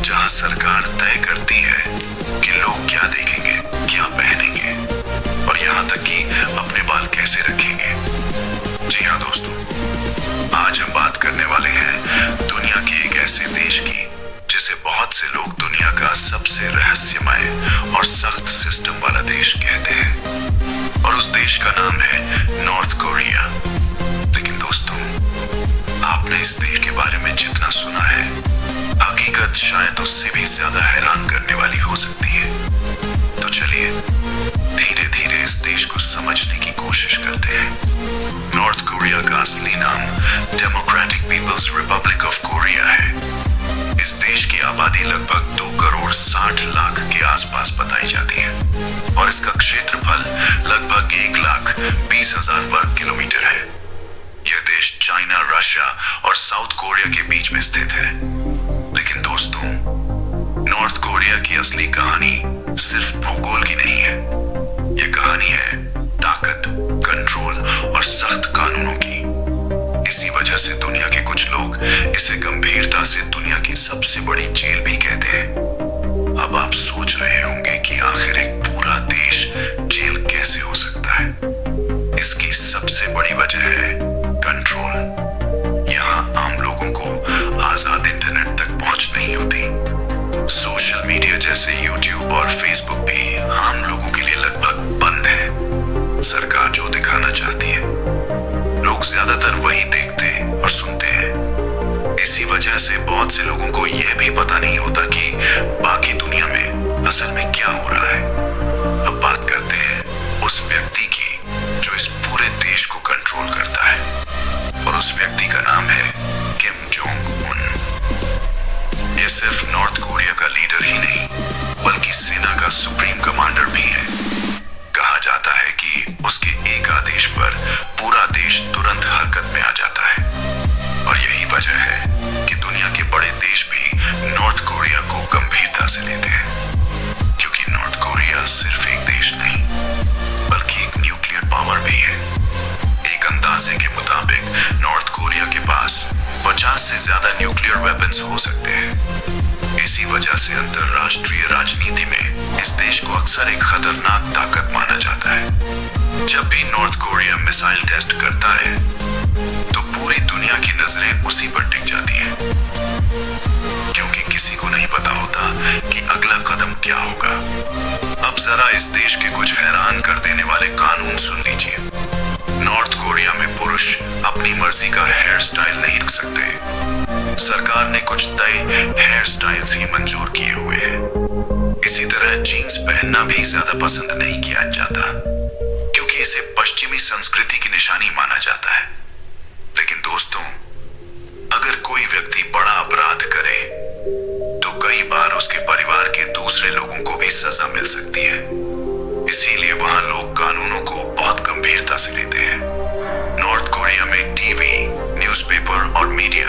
जहां सरकार तय करती है कि लोग क्या देखेंगे, क्या पहनेंगे और यहां तक कि अपने बाल कैसे रखेंगे। जी हाँ दोस्तों, आज हम बात करने वाले हैं दुनिया के एक ऐसे देश की जिसे बहुत से लोग दुनिया का सबसे रहस्यमय और सख्त सिस्टम वाला देश कहते हैं, और उस देश का नाम है नॉर्थ कोरिया। लेकिन दोस्तों, आपने इस देश के बारे में जितना सुना है, हकीकत शायद उससे भी ज्यादा हैरान करने वाली हो सकती है। तो चलिए धीरे धीरे इस देश को समझने की कोशिश करते हैं। नॉर्थ कोरिया का असली नाम Democratic People's Republic of Korea है। इस देश की आबादी लगभग 2 करोड़ 60 लाख के आसपास बताई जाती है और इसका क्षेत्रफल लगभग 1,20,000 वर्ग किलोमीटर है। यह देश चाइना, रशिया और साउथ कोरिया के बीच में स्थित है। लेकिन दोस्तों, नॉर्थ कोरिया की असली कहानी सिर्फ भूगोल की नहीं है। यह कहानी है ताकत, कंट्रोल और सख्त कानूनों की। इसी वजह से दुनिया के कुछ लोग इसे गंभीरता से दुनिया की सबसे बड़ी जेल भी कहते हैं। अब आप सोच रहे होंगे कि आखिर एक पूरा देश जेल कैसे हो सकता है। इसकी सबसे बड़ी वजह है कंट्रोल। यहाँ आम लोगों को आजाद इंटरनेट तक पहुंच नहीं होती। सोशल मीडिया जैसे यूट्यूब और फेसबुक भी आम लोगों के लिए लगभग बंद है। सरकार जो दिखाना चाहती है, लोग ज्यादातर वही देखते और सुनते हैं। इसी वजह से बहुत से लोगों को यह भी पता नहीं होता कि बाकी दुनिया में असल में क्या हो रहा है। अब बात करते हैं उस व्यक्ति की जो इस पूरे देश को कंट्रोल करता है, और उस व्यक्ति का नाम है किम जोंग उन। यह सिर्फ नॉर्थ कोरिया का लीडर ही नहीं, बल्कि सेना का सुप्रीम कमांडर भी है। कहा जाता है कि उसके एक आदेश पर पूरा देश तुरंत हरकत में आ जाता है, और यही वजह है कि दुनिया के बड़े देश भी नॉर्थ कोरिया को गंभीरता से लेते हैं, क्योंकि नॉर्थ कोरिया सिर्फ एक देश नहीं, बल्कि एक न्यूक्लियर पावर भी है। एक अंदाजे के मुताबिक नॉर्थ कोरिया के पास 50 से ज्यादा न्यूक्लियर वेपन्स हो सकते हैं। इसी वजह से अंतरराष्ट्रीय राजनीति में इस देश को अक्सर एक खतरनाक ताकत माना जाता है। जब भी नॉर्थ कोरिया मिसाइल टेस्ट करता है, तो पूरी दुनिया की नजरें उसी पर टिक जाती हैं, क्योंकि किसी को नहीं पता होता कि अगला कदम क्या होगा। अब जरा इस देश के कुछ हैरान कर देने वाले कानून सुन लीजिए। नॉर्थ कोरिया में पुरुष अपनी मर्जी का हेयर स्टाइल नहीं रख सकते। सरकार ने कुछ तय हेयर स्टाइल्स ही मंजूर किए हुए हैं। इसी तरह जीन्स पहनना भी ज्यादा पसंद नहीं किया जाता, क्योंकि इसे पश्चिमी संस्कृति की निशानी माना जाता है। लेकिन दोस्तों, अगर कोई व्यक्ति बड़ा अपराध करे, तो कई बार उसके परिवार के दूसरे लोगों को भी सजा मिल सकती है। इसीलिए वहां लोग कानूनों को बहुत गंभीरता से लेते हैं। नॉर्थ कोरिया में टीवी, न्यूज़पेपर और मीडिया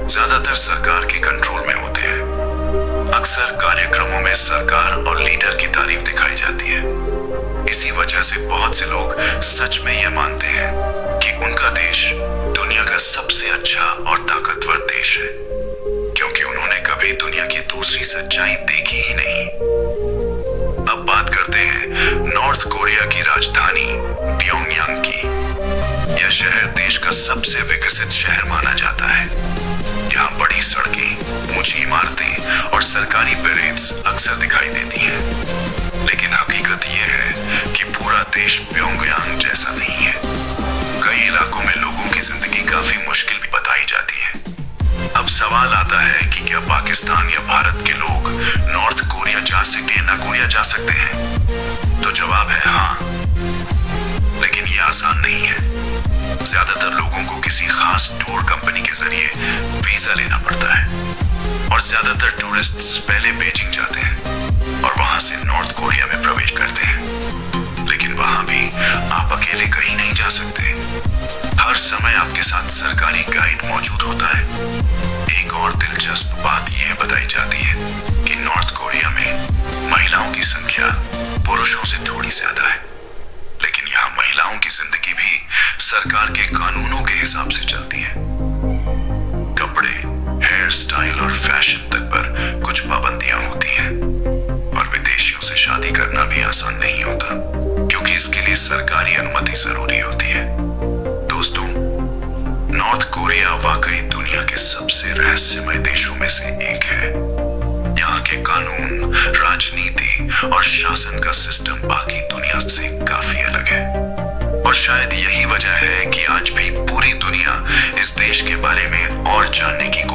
ज्यादातर सरकार के कंट्रोल में होते हैं। अक्सर कार्यक्रमों में सरकार और लीडर की तारीफ दिखाई जाती है। इसी वजह से बहुत से लोग सच में यह मानते हैं कि उनका देश दुनिया का सबसे अच्छा और ताकतवर देश है, क्योंकि उन्होंने कभी दुनिया की दूसरी सच्चाई देखी ही नहीं। अब बात करते हैं नॉर्थ कोरिया की राजधानी प्योंगयांग की। यह शहर देश का सबसे विकसित शहर माना जाता है। यहाँ बड़ी सड़कें, ऊंची इमारतें और सरकारी परेड्स अक्सर दिखाई देती हैं। लेकिन हकीकत यह है कि पूरा देश प्योंगयांग जैसा नहीं है। कई इलाकों में लोगों की जिंदगी काफी मुश्किल भी बताई जाती है। अब सवाल आता है कि क्या पाकिस्तान या भारत के लोग नॉर्थ कोरिया जा सकते, ना कोरिया जा सकते हैं? तो जवाब है हाँ, लेकिन यह आसान नहीं है। ज्यादातर लोगों को किसी खास टूर कंपनी के जरिए वीजा लेना पड़ता है, और ज्यादातर टूरिस्ट्स पहले बीजिंग जाते हैं और वहां से नॉर्थ कोरिया में प्रवेश करते हैं। लेकिन वहां भी आप अकेले कहीं नहीं जा सकते। हर समय आपके साथ सरकारी गाइड मौजूद होता है। एक और दिलचस्प बात यह बताई जाती है कि नॉर्थ कोरिया में महिलाओं की संख्या पुरुषों से थोड़ी ज्यादा है, लेकिन यहाँ महिलाओं की जिंदगी भी सरकार के कानूनों के हिसाब से चलती है। कपड़े, हेयर स्टाइल और फैशन तक पर कुछ सिस्टम बाकी दुनिया से काफी अलग है। और शायद यही वजह है कि आज भी पूरी दुनिया इस देश के बारे में और जानने की